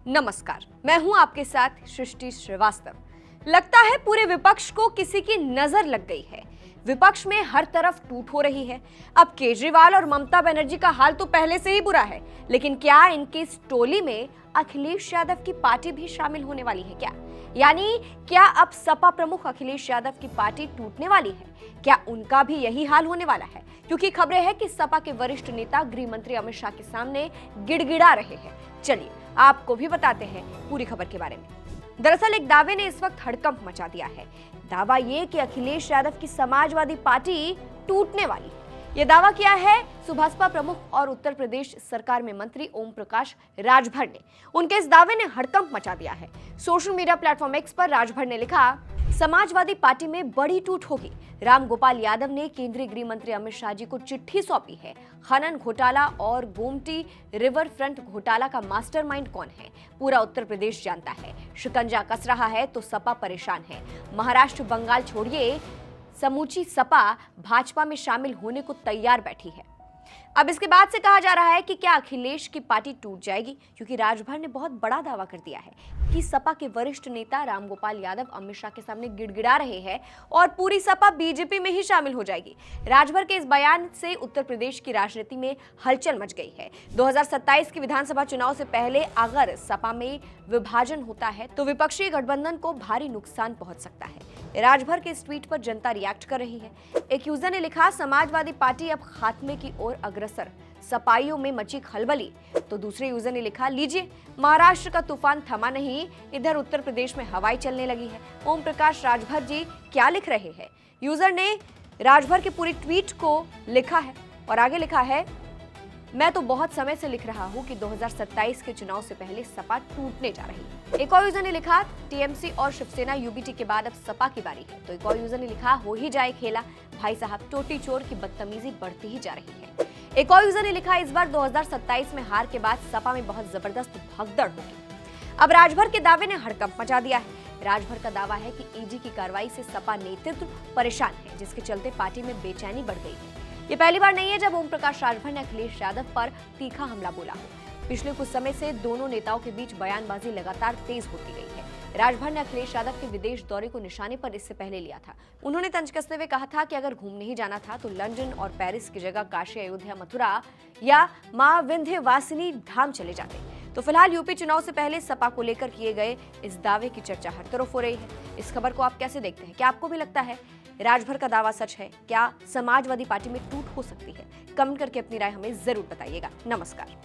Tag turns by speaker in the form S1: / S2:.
S1: नमस्कार, मैं हूं आपके साथ सृष्टि श्रीवास्तव। लगता है पूरे विपक्ष को किसी की नजर लग गई है। विपक्ष में हर तरफ टूट हो रही है। अब केजरीवाल और ममता बनर्जी का हाल तो पहले से ही बुरा है, लेकिन क्या इनकी इस टोली में अखिलेश यादव की पार्टी भी शामिल होने वाली है क्या? यानी क्या अब सपा प्रमुख अखिलेश यादव की पार्टी टूटने वाली है? क्या उनका भी यही हाल होने वाला है? क्योंकि खबरें हैं कि सपा के वरिष्ठ नेता गृह मंत्री अमित शाह के सामने गिड़गिड़ा रहे हैं। चलिए आपको भी बताते हैं पूरी खबर के बारे में। दरअसल एक दावे ने इस वक्त हड़कंप मचा दिया है। दावा ये कि अखिलेश यादव की समाजवादी पार्टी टूटने वाली है। यह दावा किया है सुभाषपा प्रमुख और उत्तर प्रदेश सरकार में मंत्री ओम प्रकाश राजभर ने। उनके इस दावे ने हड़कंप मचा दिया है। सोशल मीडिया प्लेटफॉर्म एक्स पर राजभर ने लिखा, समाजवादी पार्टी में बड़ी टूट होगी। रामगोपाल यादव ने केंद्रीय गृह मंत्री अमित शाह जी को चिट्ठी सौंपी है। खनन घोटाला और गोमती रिवर फ्रंट घोटाला का मास्टरमाइंड कौन है, पूरा उत्तर प्रदेश जानता है। शिकंजा कस रहा है तो सपा परेशान है। महाराष्ट्र बंगाल छोड़िए, समूची सपा भाजपा में शामिल होने को तैयार बैठी है। अब इसके बाद से कहा जा रहा है कि क्या अखिलेश की पार्टी टूट जाएगी, क्योंकि राजभर ने बहुत बड़ा दावा कर दिया है कि सपा के वरिष्ठ नेता रामगोपाल यादव अमित शाह के सामने गिड़गिड़ा रहे हैं और पूरी सपा बीजेपी में ही शामिल हो जाएगी। राजभर के इस बयान से उत्तर प्रदेश की राजनीति में हलचल मच गई है। 2027 के विधानसभा चुनाव से पहले अगर सपा में विभाजन होता है तो विपक्षी गठबंधन को भारी नुकसान पहुंच सकता है। राजभर के इस ट्वीट पर जनता रिएक्ट कर रही है। एक यूजर ने लिखा, समाजवादी पार्टी अब खात्मे की ओर अग्रसर, सपाइयों में मची खलबली। तो दूसरे यूजर ने लिखा, लीजिए महाराष्ट्र का तूफान थमा नहीं, इधर उत्तर प्रदेश में हवाई चलने लगी है। ओम प्रकाश राजभर जी क्या लिख रहे हैं? यूजर ने राजभर के पूरी ट्वीट को लिखा है और आगे लिखा है, मैं तो बहुत समय से लिख रहा हूं कि 2027 के चुनाव से पहले सपा टूटने जा रही है। एक और यूजर ने लिखा, टीएमसी और शिवसेना यूबीटी के बाद अब सपा की बारी है। तो एक और यूजर ने लिखा, हो ही जाए खेला भाई साहब, टोटी चोर की बदतमीजी बढ़ती ही जा रही है। एक और यूजर ने लिखा, इस बार 2027 में हार के बाद सपा में बहुत जबरदस्त भगदड़ होगी। अब राजभर के दावे ने हड़कंप मचा दिया है। राजभर का दावा है कि ईडी की कार्रवाई से सपा नेतृत्व परेशान है, जिसके चलते पार्टी में बेचैनी बढ़ गई है। ये पहली बार नहीं है जब ओम प्रकाश राजभर ने अखिलेश यादव पर तीखा हमला बोला हो। पिछले कुछ समय से दोनों नेताओं के बीच बयानबाजी लगातार तेज होती गई है। राजभर ने अखिलेश यादव के विदेश दौरे को निशाने पर इससे पहले लिया था। उन्होंने तंज कसते हुए कहा था कि अगर घूमने ही जाना था तो लंदन और पेरिस की जगह काशी, अयोध्या, मथुरा या मां विंध्यवासिनी धाम चले जाते। तो फिलहाल यूपी चुनाव से पहले सपा को लेकर किए गए इस दावे की चर्चा हर तरफ हो रही है। इस खबर को आप कैसे देखते हैं? क्या आपको भी लगता है राजभर का दावा सच है? क्या समाजवादी पार्टी में टूट हो सकती है? कमेंट करके अपनी राय हमें जरूर बताइएगा। नमस्कार।